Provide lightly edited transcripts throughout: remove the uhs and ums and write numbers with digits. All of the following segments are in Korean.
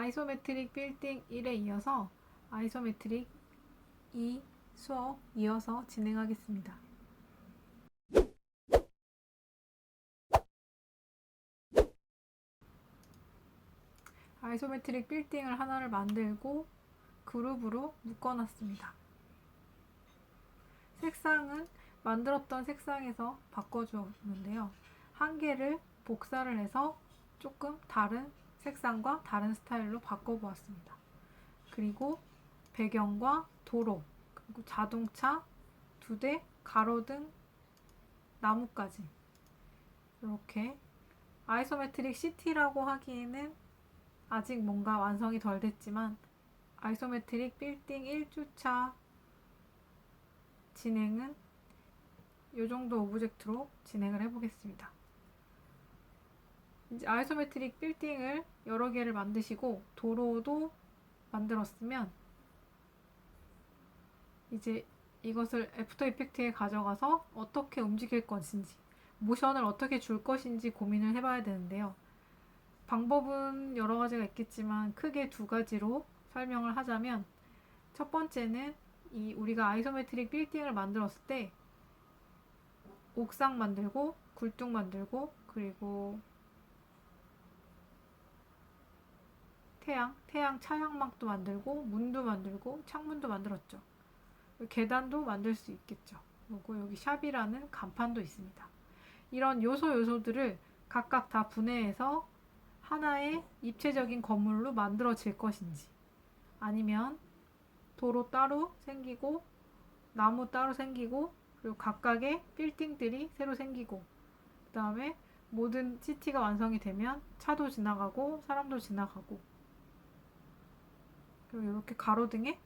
아이소메트릭 빌딩 1에 이어서 아이소메트릭 2 수업 이어서 진행하겠습니다. 아이소메트릭 빌딩을 하나를 만들고 그룹으로 묶어놨습니다. 색상은 만들었던 색상에서 바꿔주었는데요. 한 개를 복사를 해서 조금 다른 색상과 다른 스타일로 바꿔보았습니다. 그리고 배경과 도로, 그리고 자동차, 2대, 가로등, 나무까지 이렇게 아이소메트릭 시티라고 하기에는 아직 뭔가 완성이 덜 됐지만 아이소메트릭 빌딩 1주차 진행은 이 정도 오브젝트로 진행을 해보겠습니다. 이제 아이소메트릭 빌딩을 여러 개를 만드시고 도로도 만들었으면 이제 이것을 애프터 이펙트에 가져가서 어떻게 움직일 것인지, 모션을 어떻게 줄 것인지 고민을 해봐야 되는데요. 방법은 여러 가지가 있겠지만 크게 두 가지로 설명을 하자면, 첫 번째는 우리가 아이소메트릭 빌딩을 만들었을 때 옥상 만들고 굴뚝 만들고 그리고 태양 차양막도 만들고 문도 만들고 창문도 만들었죠. 계단도 만들 수 있겠죠. 그리고 여기 샵이라는 간판도 있습니다. 이런 요소들을 각각 다 분해해서 하나의 입체적인 건물로 만들어질 것인지, 아니면 도로 따로 생기고 나무 따로 생기고 그리고 각각의 빌딩들이 새로 생기고, 그 다음에 모든 시티가 완성이 되면 차도 지나가고 사람도 지나가고, 그리고 이렇게 가로등에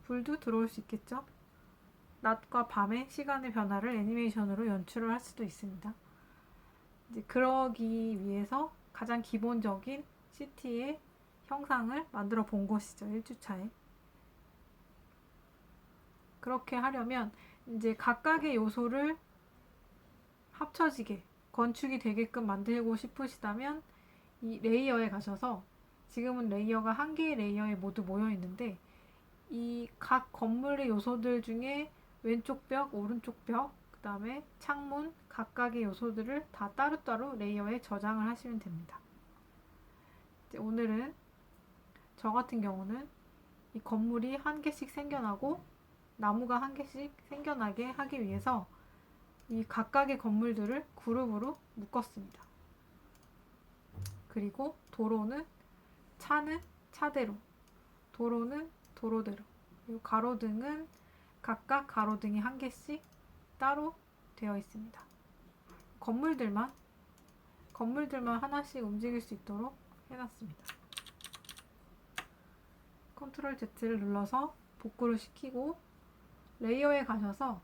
불도 들어올 수 있겠죠. 낮과 밤의 시간의 변화를 애니메이션으로 연출을 할 수도 있습니다. 이제 그러기 위해서 가장 기본적인 시티의 형상을 만들어 본 것이죠. 1주차에. 그렇게 하려면 이제 각각의 요소를 합쳐지게 건축이 되게끔 만들고 싶으시다면 이 레이어에 가셔서, 지금은 레이어가 한 개의 레이어에 모두 모여 있는데 이 각 건물의 요소들 중에 왼쪽 벽, 오른쪽 벽, 그 다음에 창문 각각의 요소들을 다 따로따로 레이어에 저장을 하시면 됩니다. 이제 오늘은 저 같은 경우는 이 건물이 한 개씩 생겨나고 나무가 한 개씩 생겨나게 하기 위해서 이 각각의 건물들을 그룹으로 묶었습니다. 그리고 도로는 차는 차대로, 도로는 도로대로, 그리고 가로등은 각각 가로등이 한 개씩 따로 되어 있습니다. 건물들만 하나씩 움직일 수 있도록 해놨습니다. 컨트롤 Z를 눌러서 복구를 시키고 레이어에 가셔서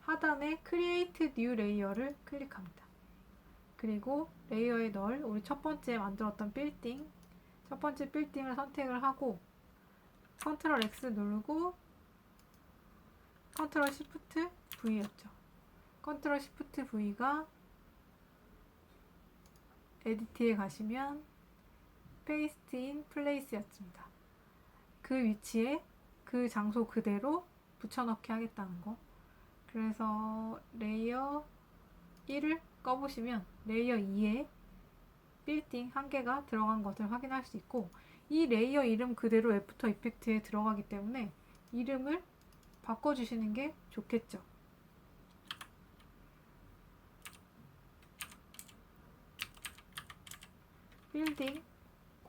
하단에 Create New Layer를 클릭합니다. 그리고 레이어에 넣을 우리 첫 번째 만들었던 빌딩, 첫 번째 빌딩을 선택을 하고 컨트롤 X 누르고 컨트롤 Shift V였죠. 컨트롤 Shift V가 에디트에 가시면 Paste in Place였습니다. 그 위치에 그 장소 그대로 붙여넣기 하겠다는 거. 그래서 레이어 1을 꺼보시면 레이어 2에 빌딩 한 개가 들어간 것을 확인할 수 있고, 이 레이어 이름 그대로 애프터 이펙트에 들어가기 때문에 이름을 바꿔주시는 게 좋겠죠. 빌딩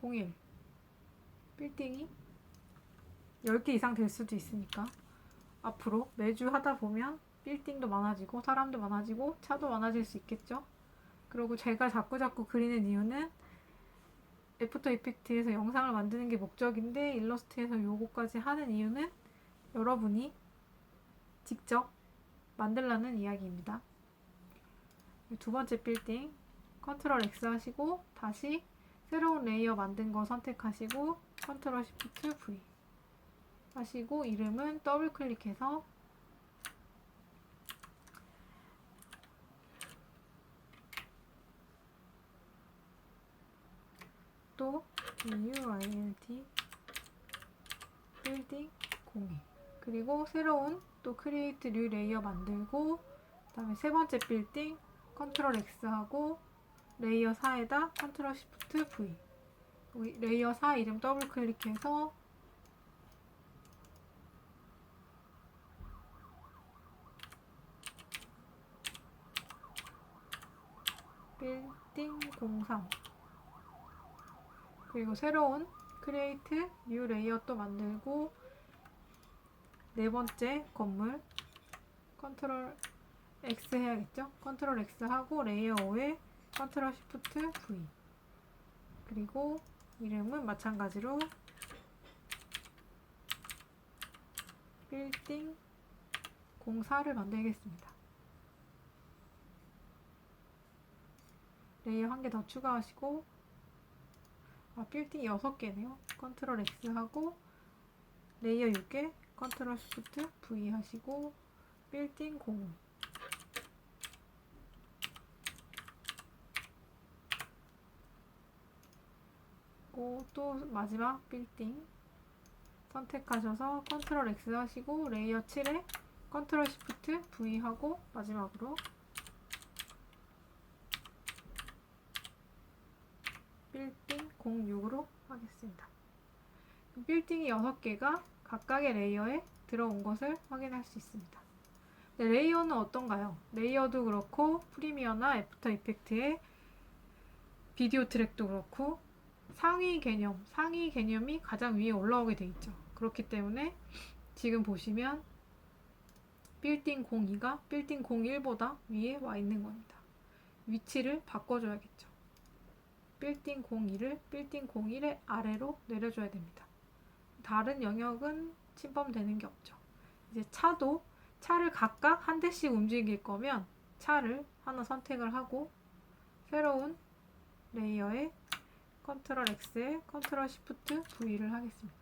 01, 빌딩이 10개 이상 될 수도 있으니까 앞으로 매주 하다 보면 빌딩도 많아지고 사람도 많아지고 차도 많아질 수 있겠죠. 그리고 제가 자꾸 그리는 이유는 애프터 이펙트에서 영상을 만드는 게 목적인데 일러스트에서 요거까지 하는 이유는 여러분이 직접 만들라는 이야기입니다. 두 번째 빌딩 컨트롤 X 하시고 다시 새로운 레이어 만든 거 선택하시고 컨트롤 Shift V 하시고 이름은 더블 클릭해서 또 build 빌딩 02. 그리고 새로운 또 create new 레이어 만들고, 그 다음에 세 번째 빌딩 컨트롤 X 하고 레이어 4에다 컨트롤 시프트 V. 레이어 4 이름 더블 클릭해서 빌딩 03. 그리고 새로운 create new 레이어 또 만들고, 네 번째 건물 컨트롤 X 해야겠죠? 컨트롤 X 하고 레이어 5에 컨트롤 시프트 V. 그리고 이름은 마찬가지로 빌딩 04를 만들겠습니다. 레이어 한 개 더 추가하시고, 빌딩 6개네요. 컨트롤 X 하고 레이어 6개 컨트롤 시프트 V 하시고 빌딩 05. 또 마지막 빌딩 선택하셔서 컨트롤 X 하시고 레이어 7에 컨트롤 시프트 V 하고 마지막으로 빌딩 06으로 하겠습니다. 빌딩이 6개가 각각의 레이어에 들어온 것을 확인할 수 있습니다. 네, 레이어는 어떤가요? 레이어도 그렇고 프리미어나 애프터 이펙트의 비디오 트랙도 그렇고 상위 개념이 가장 위에 올라오게 돼 있죠. 그렇기 때문에 지금 보시면 빌딩 02가 빌딩 01보다 위에 와 있는 겁니다. 위치를 바꿔줘야겠죠. 빌딩 02를 빌딩 01의 아래로 내려줘야 됩니다. 다른 영역은 침범되는 게 없죠. 이제 차를 각각 한 대씩 움직일 거면 차를 하나 선택을 하고 새로운 레이어에 컨트롤 X에 컨트롤 시프트 V를 하겠습니다.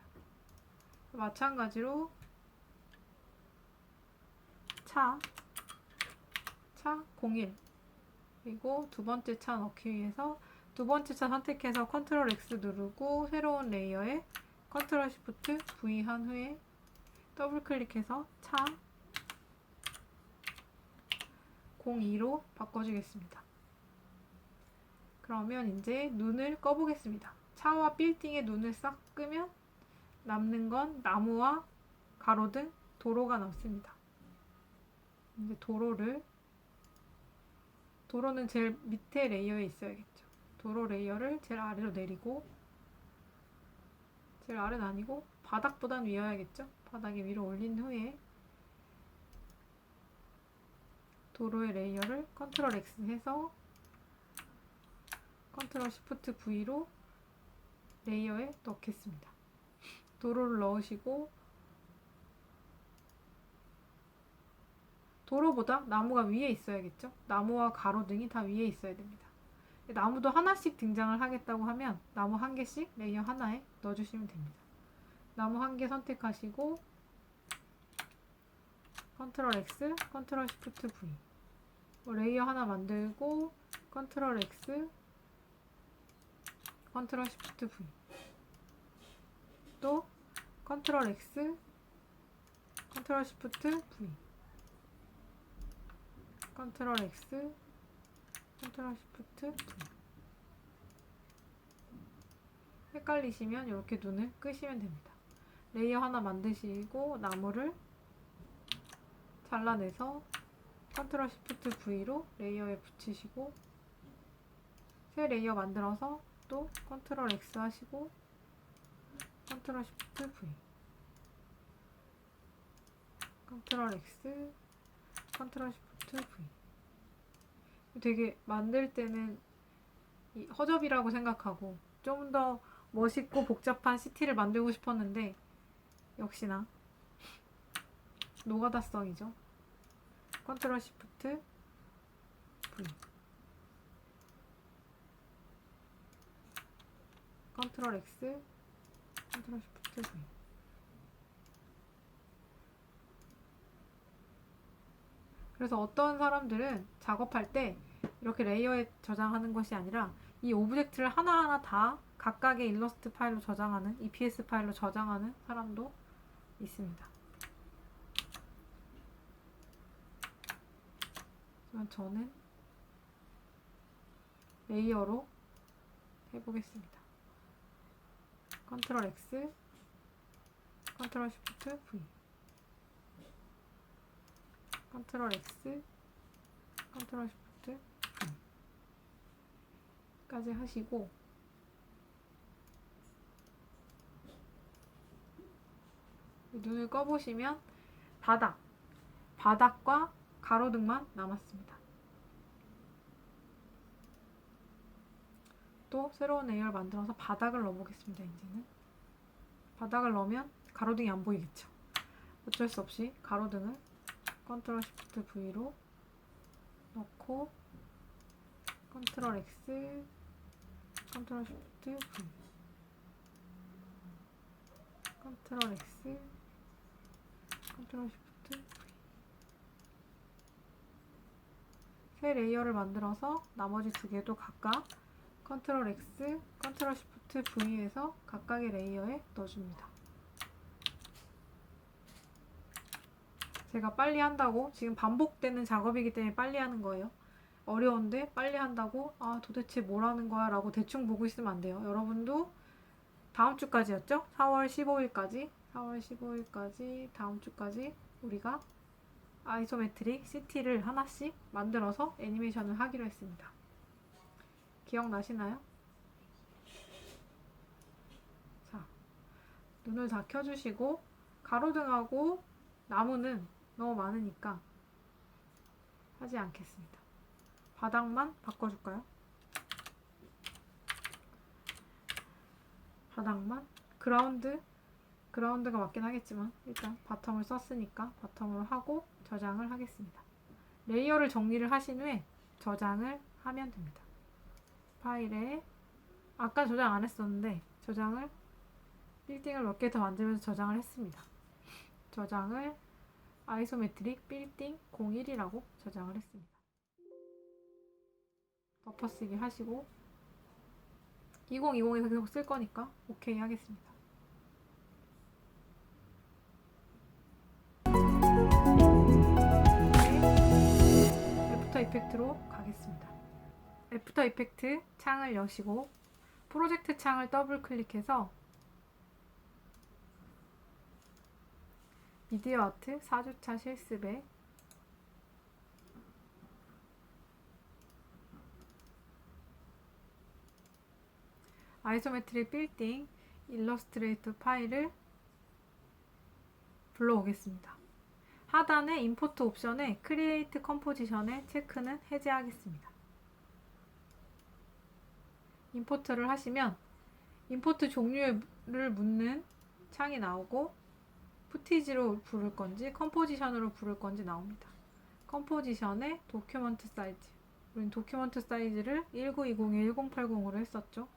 마찬가지로 차 01 그리고 두 번째 차 넣기 위해서 두 번째 차 선택해서 컨트롤 X 누르고 새로운 레이어에 컨트롤 시프트 V 한 후에 더블 클릭해서 차 02로 바꿔주겠습니다. 그러면 이제 눈을 꺼보겠습니다. 차와 빌딩의 눈을 싹 끄면 남는 건 나무와 가로등, 도로가 남습니다. 이제 도로는 제일 밑에 레이어에 있어야겠죠. 도로 레이어를 제일 아래로 내리고, 제일 아래는 아니고 바닥보단 위여야겠죠. 바닥에 위로 올린 후에 도로의 레이어를 컨트롤 X 해서 컨트롤 시프트 V로 레이어에 넣겠습니다. 도로를 넣으시고 도로보다 나무가 위에 있어야겠죠. 나무와 가로등이 다 위에 있어야 됩니다. 나무도 하나씩 등장을 하겠다고 하면 나무 한 개씩 레이어 하나에 넣어주시면 됩니다. 나무 한 개 선택하시고 컨트롤 X, 컨트롤 시프트 V. 레이어 하나 만들고 컨트롤 X, 컨트롤 시프트 V. 또 컨트롤 X, 컨트롤 시프트 V. 컨트롤 X, 컨트롤 시프트 V. 헷갈리시면 이렇게 눈을 끄시면 됩니다. 레이어 하나 만드시고 나무를 잘라내서 컨트롤 시프트 V로 레이어에 붙이시고 새 레이어 만들어서 또 컨트롤 X 하시고 컨트롤 시프트 V, 컨트롤 X, 컨트롤 시프트 V. 되게 만들 때는 허접이라고 생각하고 좀 더 멋있고 복잡한 시티를 만들고 싶었는데 역시나 노가다성이죠. 컨트롤 시프트 V, 컨트롤 X, 컨트롤 시프트 V. 그래서 어떤 사람들은 작업할 때 이렇게 레이어에 저장하는 것이 아니라 이 오브젝트를 하나하나 다 각각의 일러스트 파일로 저장하는, EPS 파일로 저장하는 사람도 있습니다. 하지만 저는 레이어로 해보겠습니다. 컨트롤 X, 컨트롤 Shift V, 컨트롤 X, 컨트롤 Shift V 까지 하시고, 눈을 꺼보시면 바닥과 가로등만 남았습니다. 또 새로운 레이어를 만들어서 바닥을 넣어보겠습니다. 이제는 바닥을 넣으면 가로등이 안 보이겠죠. 어쩔 수 없이 가로등을 컨트롤 Shift V로 넣고 컨트롤 X, 컨트롤 Shift V, 컨트롤 X, 컨트롤 Shift V. 새 레이어를 만들어서 나머지 두 개도 각각 컨트롤 X, 컨트롤 Shift V에서 각각의 레이어에 넣어줍니다. 제가 빨리 한다고, 지금 반복되는 작업이기 때문에 빨리 하는 거예요. 어려운데 빨리 한다고 도대체 뭘 하는 거야 라고 대충 보고 있으면 안 돼요. 여러분도 다음 주까지였죠? 4월 15일까지 다음 주까지 우리가 아이소메트릭 CT를 하나씩 만들어서 애니메이션을 하기로 했습니다. 기억나시나요? 자, 눈을 다 켜주시고, 가로등하고 나무는 너무 많으니까 하지 않겠습니다. 바닥만 바꿔줄까요? 바닥만 그라운드가 맞긴 하겠지만 일단 바텀을 썼으니까 바텀으로 하고 저장을 하겠습니다. 레이어를 정리를 하신 후에 저장을 하면 됩니다. 파일에 아까 저장 안 했었는데 저장을 빌딩을 몇 개 더 만들면서 저장을 했습니다. 저장을 아이소메트릭 빌딩 01이라고 저장을 했습니다. 덮어쓰기 하시고 2020에서 계속 쓸 거니까 오케이 하겠습니다. 애프터 이펙트로 가겠습니다. 애프터 이펙트 창을 여시고 프로젝트 창을 더블 클릭해서 미디어 아트 4주차 실습에 아이소메트릭 빌딩 일러스트레이터 파일을 불러오겠습니다. 하단의 임포트 옵션에 크리에이트 컴포지션의 체크는 해제하겠습니다. 임포트를 하시면 임포트 종류를 묻는 창이 나오고 푸티지로 부를 건지 컴포지션으로 부를 건지 나옵니다. 컴포지션의 도큐먼트 사이즈, 우린 도큐먼트 사이즈를 1920에 1080으로 했었죠.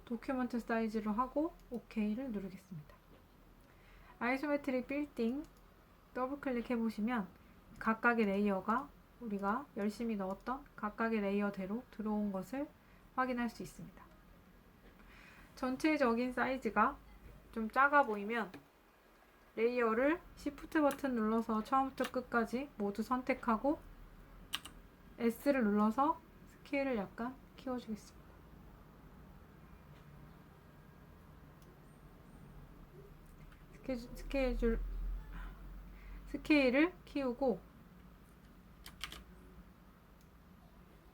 도큐먼트 사이즈로 하고 OK를 누르겠습니다. 아이소메트릭 빌딩 더블 클릭해 보시면 각각의 레이어가 우리가 열심히 넣었던 각각의 레이어대로 들어온 것을 확인할 수 있습니다. 전체적인 사이즈가 좀 작아 보이면 레이어를 Shift 버튼 눌러서 처음부터 끝까지 모두 선택하고 S를 눌러서 스케일을 약간 키워주겠습니다. 스케일을 키우고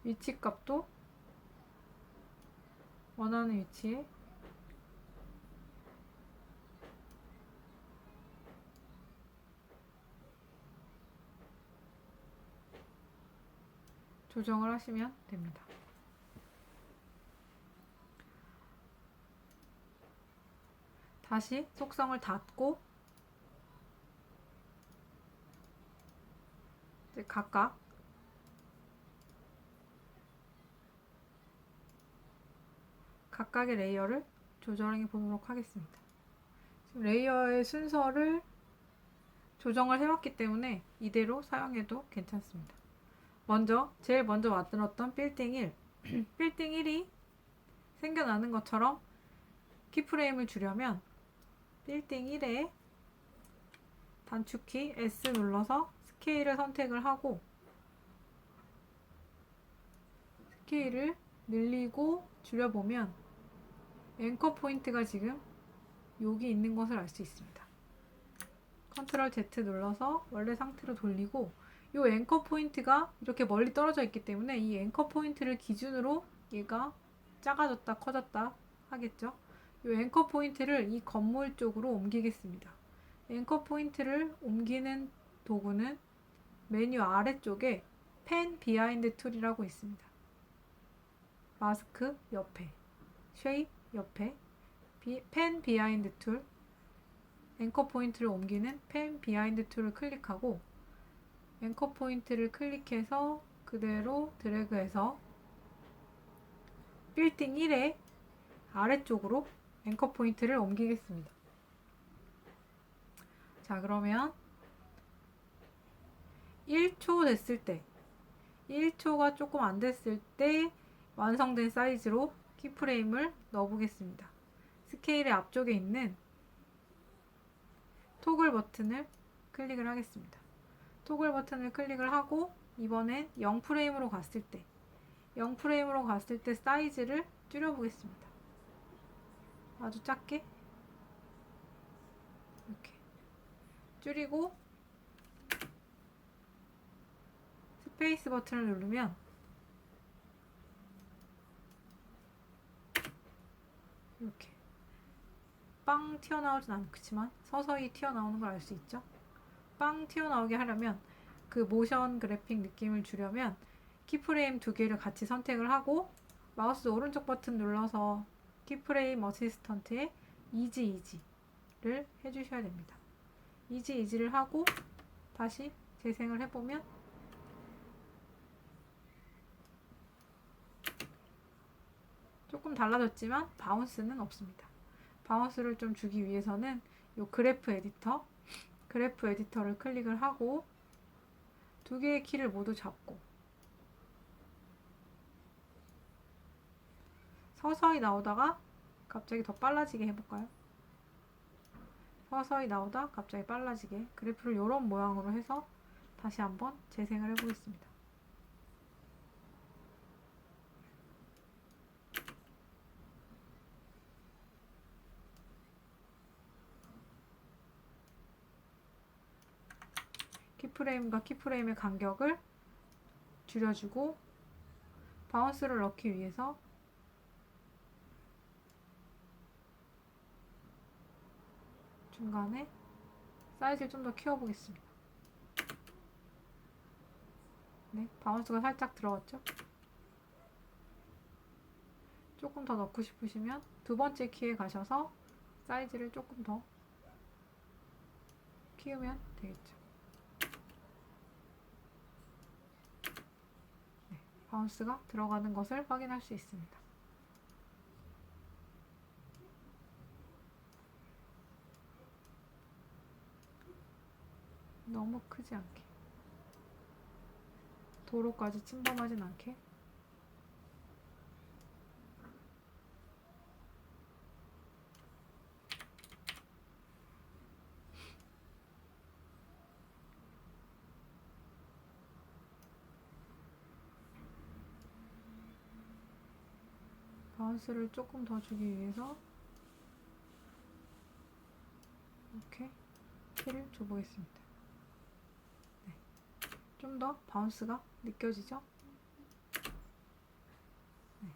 위치값도 원하는 위치에 조정을 하시면 됩니다. 다시 속성을 닫고 이제 각각의 레이어를 조정해 보도록 하겠습니다. 지금 레이어의 순서를 조정을 해왔기 때문에 이대로 사용해도 괜찮습니다. 제일 먼저 만들었던 빌딩 1 빌딩 1이 생겨나는 것처럼 키프레임을 주려면 빌딩 1에 단축키 S 눌러서 스케일을 선택을 하고 스케일을 늘리고 줄여보면 앵커 포인트가 지금 여기 있는 것을 알 수 있습니다. 컨트롤 Z 눌러서 원래 상태로 돌리고 이 앵커 포인트가 이렇게 멀리 떨어져 있기 때문에 이 앵커 포인트를 기준으로 얘가 작아졌다 커졌다 하겠죠. 이 앵커 포인트를 이 건물 쪽으로 옮기겠습니다. 앵커 포인트를 옮기는 도구는 메뉴 아래쪽에 펜 비하인드 툴이라고 있습니다. 마스크 옆에, 쉐입 옆에, 펜 비하인드 툴, 앵커 포인트를 옮기는 펜 비하인드 툴을 클릭하고 앵커 포인트를 클릭해서 그대로 드래그해서 빌딩 1의 아래쪽으로 앵커 포인트를 옮기겠습니다. 자, 그러면 1초 됐을 때 1초가 조금 안 됐을 때 완성된 사이즈로 키프레임을 넣어보겠습니다. 스케일의 앞쪽에 있는 토글 버튼을 클릭을 하겠습니다. 토글 버튼을 클릭을 하고 이번엔 0프레임으로 갔을 때 0프레임으로 갔을 때 사이즈를 줄여보겠습니다. 아주 작게 이렇게 줄이고 스페이스 버튼을 누르면 이렇게 빵 튀어나오진 않지만 서서히 튀어나오는 걸 알 수 있죠. 빵 튀어나오게 하려면 그 모션 그래픽 느낌을 주려면 키프레임 두 개를 같이 선택을 하고 마우스 오른쪽 버튼 눌러서 키프레임 어시스턴트에 이지를 해주셔야 됩니다. 이지를 하고 다시 재생을 해보면 조금 달라졌지만 바운스는 없습니다. 바운스를 좀 주기 위해서는 이 그래프 에디터를 클릭을 하고 두 개의 키를 모두 잡고 서서히 나오다가 갑자기 더 빨라지게 해볼까요? 서서히 나오다 갑자기 빨라지게 그래프를 이런 모양으로 해서 다시 한번 재생을 해보겠습니다. 키프레임과 키프레임의 간격을 줄여주고 바운스를 넣기 위해서 중간에 사이즈를 좀 더 키워보겠습니다. 네, 바운스가 살짝 들어갔죠? 조금 더 넣고 싶으시면 두 번째 키에 가셔서 사이즈를 조금 더 키우면 되겠죠. 네, 바운스가 들어가는 것을 확인할 수 있습니다. 너무 크지 않게 도로까지 침범하진 않게 바운스를 조금 더 주기 위해서 이렇게 키를 줘보겠습니다. 네. 좀 더 바운스가 느껴지죠? 네.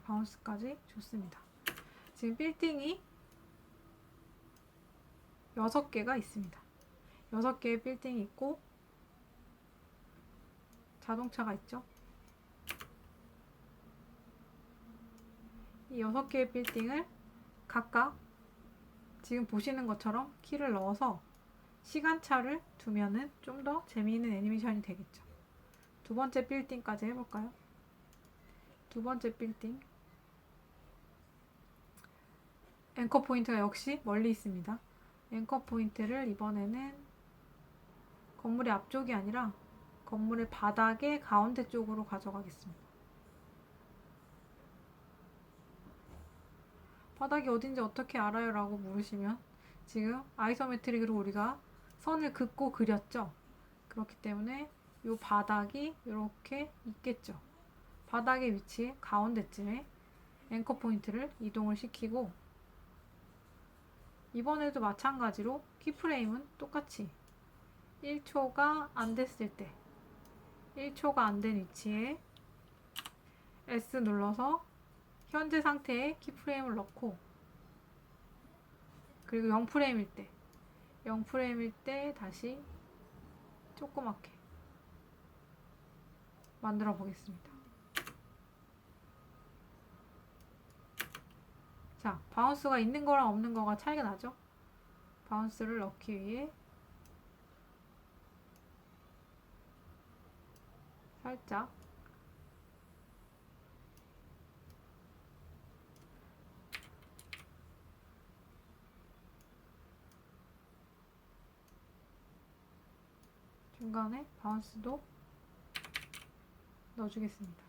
바운스까지 줬습니다. 지금 빌딩이 6개가 있습니다. 6개의 빌딩이 있고 자동차가 있죠. 이 6개의 빌딩을 각각 지금 보시는 것처럼 키를 넣어서 시간차를 두면은 좀 더 재미있는 애니메이션이 되겠죠. 두 번째 빌딩까지 해볼까요? 두 번째 빌딩. 앵커 포인트가 역시 멀리 있습니다. 앵커 포인트를 이번에는 건물의 앞쪽이 아니라 건물의 바닥의 가운데 쪽으로 가져가겠습니다. 바닥이 어딘지 어떻게 알아요? 라고 물으시면 지금 아이소메트릭으로 우리가 선을 긋고 그렸죠. 그렇기 때문에 이 바닥이 이렇게 있겠죠. 바닥의 위치에 가운데쯤에 앵커 포인트를 이동을 시키고 이번에도 마찬가지로 키프레임은 똑같이 1초가 안 됐을 때 1초가 안 된 위치에 S 눌러서 현재 상태에 키프레임을 넣고 그리고 0프레임일 때 다시 조그맣게 만들어 보겠습니다. 자, 바운스가 있는 거랑 없는 거가 차이가 나죠? 바운스를 넣기 위해 살짝 중간에 바운스도 넣어주겠습니다.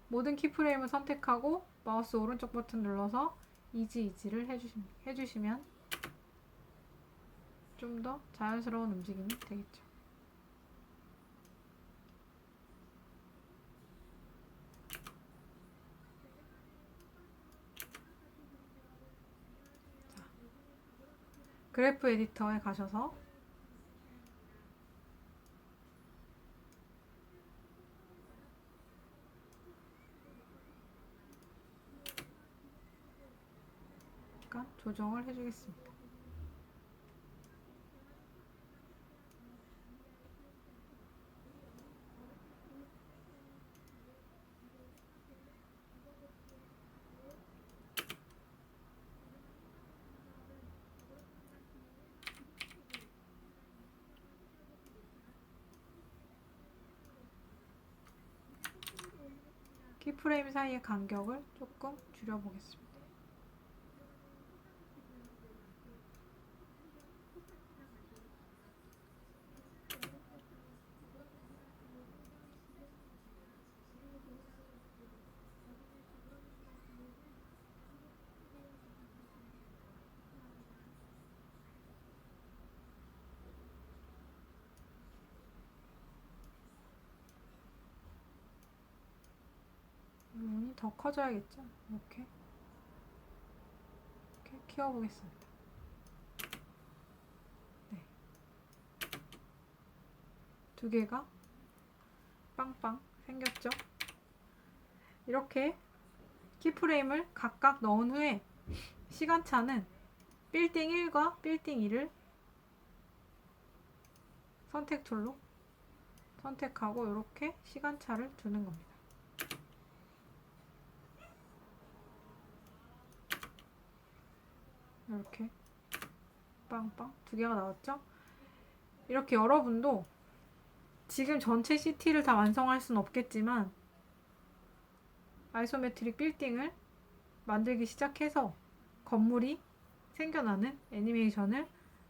모든 키프레임을 선택하고 마우스 오른쪽 버튼 눌러서 이지를 해주시면 좀 더 자연스러운 움직임이 되겠죠. 자, 그래프 에디터에 가셔서 약간 조정을 해주겠습니다. 키프레임 사이의 간격을 조금 줄여보겠습니다. 문이 더 커져야겠죠? 이렇게 키워보겠습니다. 네. 두 개가 빵빵 생겼죠? 이렇게 키프레임을 각각 넣은 후에 시간차는 빌딩 1과 빌딩 2를 선택 툴로 선택하고 이렇게 시간차를 두는 겁니다. 이렇게 빵빵 두 개가 나왔죠? 이렇게 여러분도 지금 전체 CT를 다 완성할 수는 없겠지만 아이소메트릭 빌딩을 만들기 시작해서 건물이 생겨나는 애니메이션을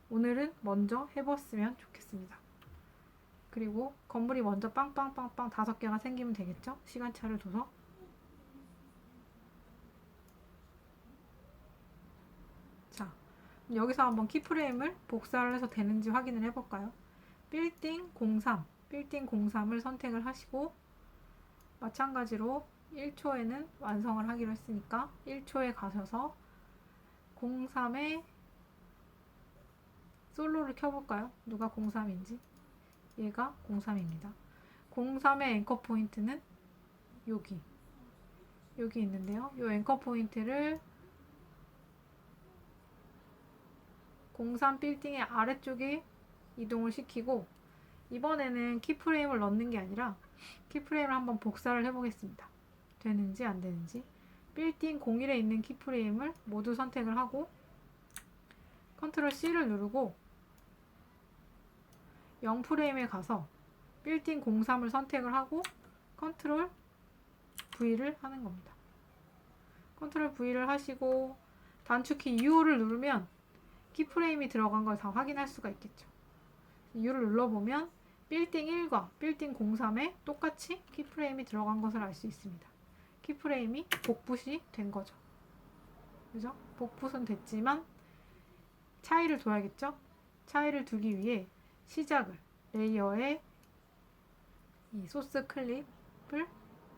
오늘은 먼저 해봤으면 좋겠습니다. 그리고 건물이 먼저 빵빵빵빵 5개가 생기면 되겠죠? 시간차를 둬서. 자, 여기서 한번 키프레임을 복사를 해서 되는지 확인을 해볼까요? 빌딩 03을 선택을 하시고 마찬가지로 1초에는 완성을 하기로 했으니까 1초에 가셔서 03에 솔로를 켜볼까요? 누가 03인지. 얘가 03입니다. 03의 앵커 포인트는 여기 있는데요. 이 앵커 포인트를 03 빌딩의 아래쪽에 이동을 시키고, 이번에는 키프레임을 넣는 게 아니라 키프레임을 한번 복사를 해보겠습니다. 되는지 안 되는지. 빌딩 01에 있는 키프레임을 모두 선택을 하고 컨트롤 C를 누르고 0프레임에 가서 빌딩 03을 선택을 하고 컨트롤 V를 하는 겁니다. 컨트롤 V를 하시고 단축키 U를 누르면 키프레임이 들어간 걸 다 확인할 수가 있겠죠. U를 눌러보면 빌딩 1과 빌딩 03에 똑같이 키프레임이 들어간 것을 알 수 있습니다. 키프레임이 복붙이 된 거죠. 그죠? 복붙은 됐지만 차이를 둬야겠죠? 차이를 두기 위해 시작을 레이어에 이 소스 클립을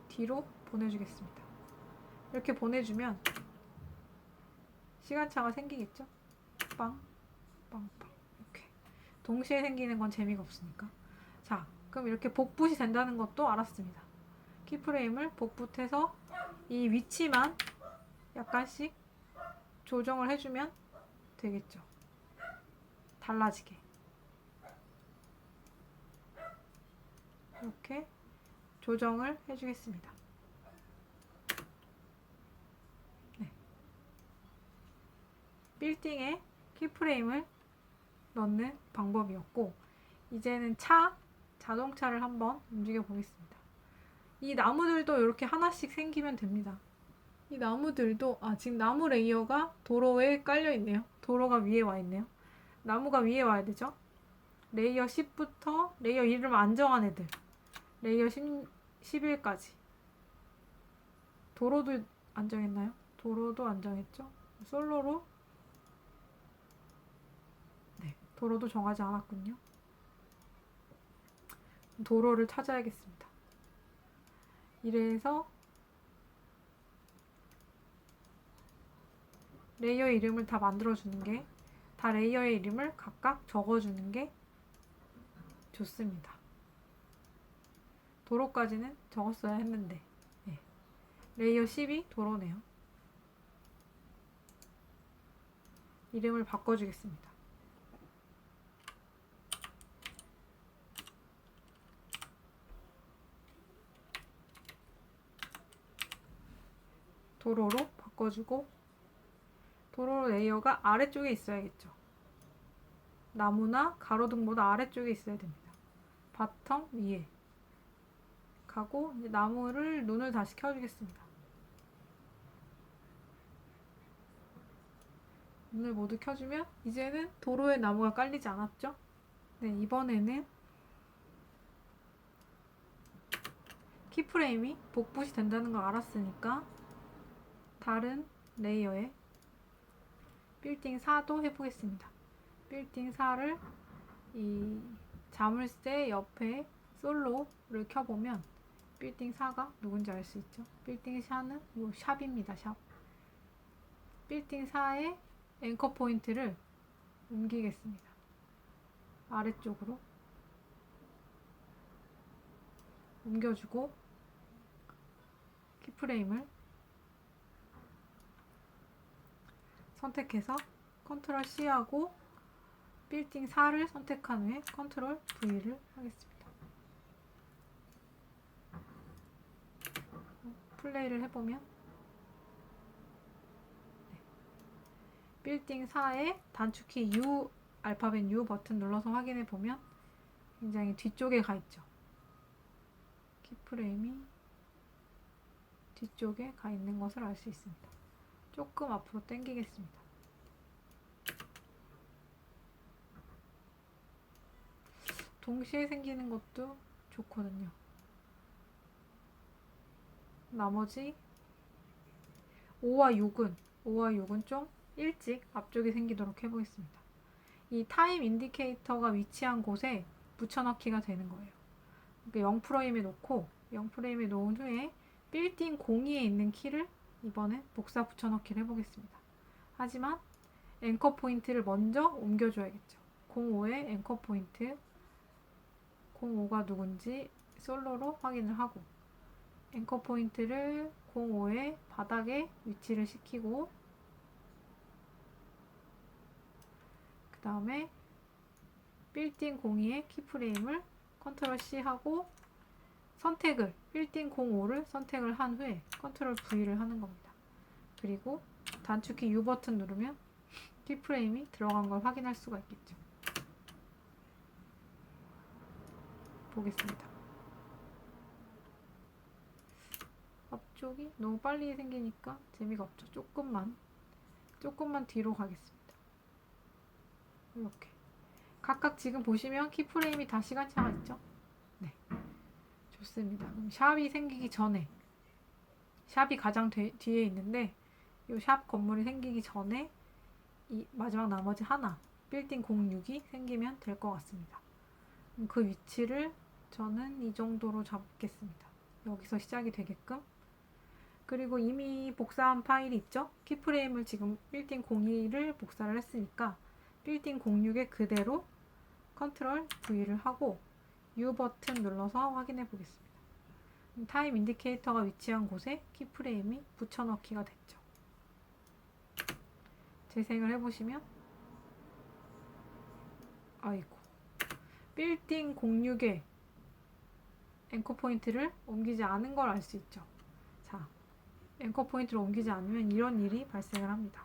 뒤로 보내주겠습니다. 이렇게 보내주면 시간차가 생기겠죠? 빵, 빵, 빵. 이렇게. 동시에 생기는 건 재미가 없으니까. 자, 그럼 이렇게 복붙이 된다는 것도 알았습니다. 키프레임을 복붙해서 이 위치만 약간씩 조정을 해주면 되겠죠. 달라지게. 이렇게 조정을 해주겠습니다. 네. 빌딩에 키프레임을 넣는 방법이었고, 이제는 자동차를 한번 움직여 보겠습니다. 이 나무들도 이렇게 하나씩 생기면 됩니다. 이 나무들도 지금 나무 레이어가 도로에 깔려 있네요. 도로가 위에 와 있네요. 나무가 위에 와야 되죠. 레이어 10부터 레이어 이름 안 정한 애들, 레이어 11까지. 도로도 안 정했나요? 도로도 안 정했죠. 솔로로 네, 도로도 정하지 않았군요. 도로를 찾아야겠습니다. 이래서 레이어 이름을 다 만들어주는 게, 다 레이어의 이름을 각각 적어주는 게 좋습니다. 도로까지는 적었어야 했는데, 네. 레이어 10이 도로네요. 이름을 바꿔주겠습니다. 도로로 바꿔주고, 도로 레이어가 아래쪽에 있어야겠죠. 나무나 가로등보다 아래쪽에 있어야 됩니다. 바텀 위에 가고, 이제 나무를 눈을 다시 켜주겠습니다. 눈을 모두 켜주면 이제는 도로에 나무가 깔리지 않았죠? 네, 이번에는 키프레임이 복붙이 된다는 걸 알았으니까 다른 레이어에 빌딩 4도 해보겠습니다. 빌딩 4를 이 자물쇠 옆에 솔로를 켜보면 빌딩 4가 누군지 알 수 있죠. 빌딩 4는 이 샵입니다. 샵. 빌딩 4의 앵커 포인트를 옮기겠습니다. 아래쪽으로 옮겨주고 키프레임을 선택해서 컨트롤 C하고 빌딩 4를 선택한 후에 컨트롤 V를 하겠습니다. 플레이를 해보면 네. 빌딩 4의 단축키 U, 알파벳 U 버튼 눌러서 확인해 보면 굉장히 뒤쪽에 가 있죠. 키프레임이 뒤쪽에 가 있는 것을 알 수 있습니다. 조금 앞으로 당기겠습니다. 동시에 생기는 것도 좋거든요. 나머지 5와 6은 좀 일찍 앞쪽에 생기도록 해보겠습니다. 이 타임 인디케이터가 위치한 곳에 붙여넣기가 되는 거예요. 그러니까 0프레임에 놓고 0프레임에 놓은 후에 빌딩 02에 있는 키를 이번에 복사 붙여넣기를 해보겠습니다. 하지만 앵커 포인트를 먼저 옮겨줘야겠죠. 05의 앵커 포인트, 05가 누군지 솔로로 확인을 하고 앵커 포인트를 05의 바닥에 위치를 시키고 그 다음에 빌딩 02의 키프레임을 컨트롤 C 하고 선택을 빌딩 05를 선택을 한 후에 컨트롤 V를 하는 겁니다. 그리고 단축키 U 버튼 누르면 키프레임이 들어간 걸 확인할 수가 있겠죠. 보겠습니다. 앞쪽이 너무 빨리 생기니까 재미가 없죠. 조금만 뒤로 가겠습니다. 이렇게 각각 지금 보시면 키프레임이 다 시간차가 있죠. 네, 좋습니다. 그럼 샵이 생기기 전에, 샵이 가장 뒤에 있는데 이 샵 건물이 생기기 전에 이 마지막 나머지 하나 빌딩 06이 생기면 될 것 같습니다. 그 위치를 저는 이 정도로 잡겠습니다. 여기서 시작이 되게끔. 그리고 이미 복사한 파일이 있죠? 키프레임을 지금 빌딩 02를 복사를 했으니까 빌딩 06에 그대로 컨트롤 V를 하고 U 버튼 눌러서 확인해 보겠습니다. 타임 인디케이터가 위치한 곳에 키프레임이 붙여넣기가 됐죠. 재생을 해보시면 아이고, 빌딩 06에 앵커 포인트를 옮기지 않은 걸 알 수 있죠. 자, 앵커 포인트를 옮기지 않으면 이런 일이 발생을 합니다.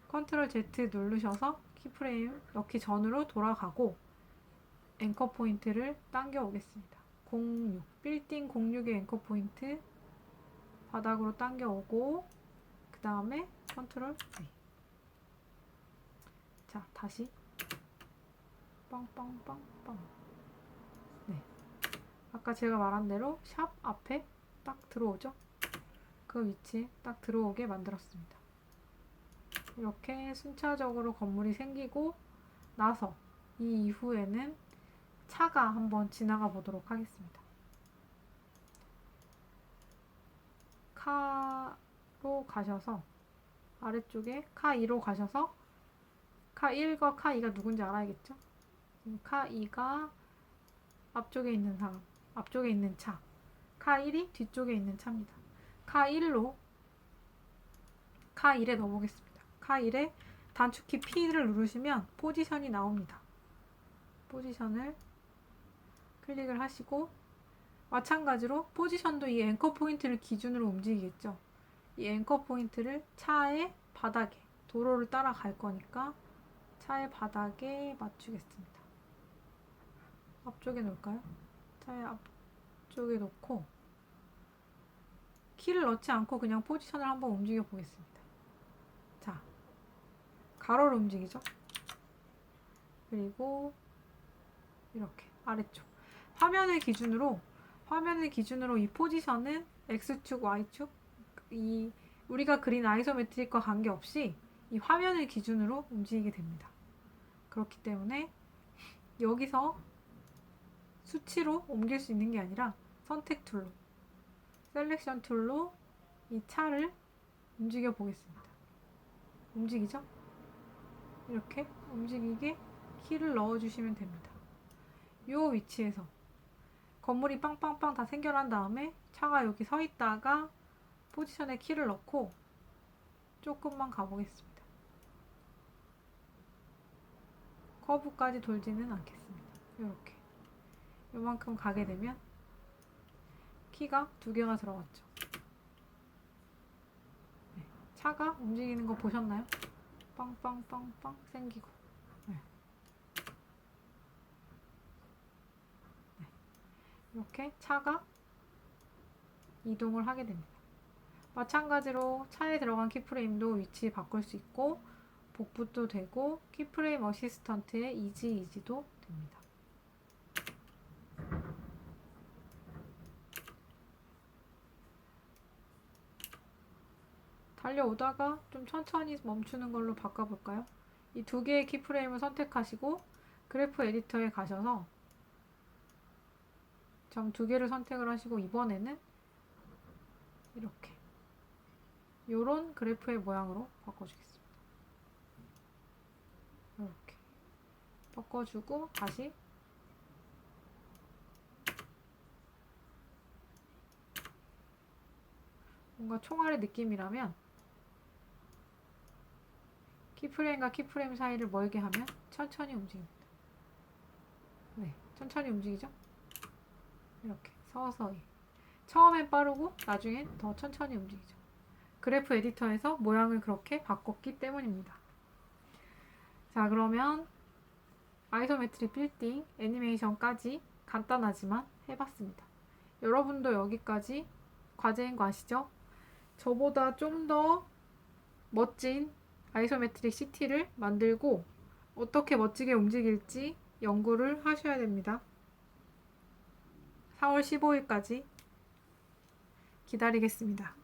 컨트롤 Z 누르셔서 키프레임 넣기 전으로 돌아가고 앵커 포인트를 당겨 오겠습니다. 06, 빌딩 06의 앵커 포인트 바닥으로 당겨 오고 그 다음에 컨트롤 V. 자, 다시 빵빵빵빵. 네, 아까 제가 말한 대로 샵 앞에 딱 들어오죠? 그 위치에 딱 들어오게 만들었습니다. 이렇게 순차적으로 건물이 생기고 나서 이 이후에는 차가 한번 지나가 보도록 하겠습니다. 카로 가셔서 아래쪽에 카 2로 가셔서 카 1과 카 2가 누군지 알아야겠죠? 카 2가 앞쪽에 있는 사람, 앞쪽에 있는 차. 카 1이 뒤쪽에 있는 차입니다. 카 1로 카 1에 넣어보겠습니다. 카 1에 단축키 P를 누르시면 포지션이 나옵니다. 포지션을 클릭을 하시고 마찬가지로 포지션도 이 앵커 포인트를 기준으로 움직이겠죠. 이 앵커 포인트를 차의 바닥에, 도로를 따라갈 거니까 차의 바닥에 맞추겠습니다. 앞쪽에 놓을까요? 차의 앞쪽에 놓고 키를 넣지 않고 그냥 포지션을 한번 움직여 보겠습니다. 자, 가로를 움직이죠. 그리고 이렇게 아래쪽 화면을 기준으로 이 포지션은 X축, Y축 이 우리가 그린 아이소메트릭과 관계없이 이 화면을 기준으로 움직이게 됩니다. 그렇기 때문에 여기서 수치로 옮길 수 있는 게 아니라 선택 툴로, 셀렉션 툴로 이 차를 움직여 보겠습니다. 움직이죠? 이렇게 움직이게 키를 넣어주시면 됩니다. 이 위치에서 건물이 빵빵빵 다 생겨난 다음에 차가 여기 서 있다가 포지션에 키를 넣고 조금만 가보겠습니다. 커브까지 돌지는 않겠습니다. 이렇게 요만큼 가게 되면 키가 2개가 들어갔죠. 네, 차가 움직이는 거 보셨나요? 빵빵빵빵 생기고. 네. 네. 이렇게 차가 이동을 하게 됩니다. 마찬가지로 차에 들어간 키프레임도 위치 바꿀 수 있고 복붙도 되고 키프레임 어시스턴트의 이지도 됩니다. 달려오다가 좀 천천히 멈추는 걸로 바꿔볼까요? 이 2개의 키프레임을 선택하시고 그래프 에디터에 가셔서 점 2개를 선택을 하시고 이번에는 이렇게 요런 그래프의 모양으로 바꿔주겠습니다. 이렇게 바꿔주고 다시 뭔가 총알의 느낌이라면 키프레임과 키프레임 사이를 멀게 하면 천천히 움직입니다. 네, 천천히 움직이죠? 이렇게 서서히. 처음엔 빠르고 나중엔 더 천천히 움직이죠. 그래프 에디터에서 모양을 그렇게 바꿨기 때문입니다. 자, 그러면 아이소메트릭 빌딩 애니메이션까지 간단하지만 해봤습니다. 여러분도 여기까지 과제인 거 아시죠? 저보다 좀 더 멋진 아이소메트릭 CT를 만들고 어떻게 멋지게 움직일지 연구를 하셔야 됩니다. 4월 15일까지 기다리겠습니다.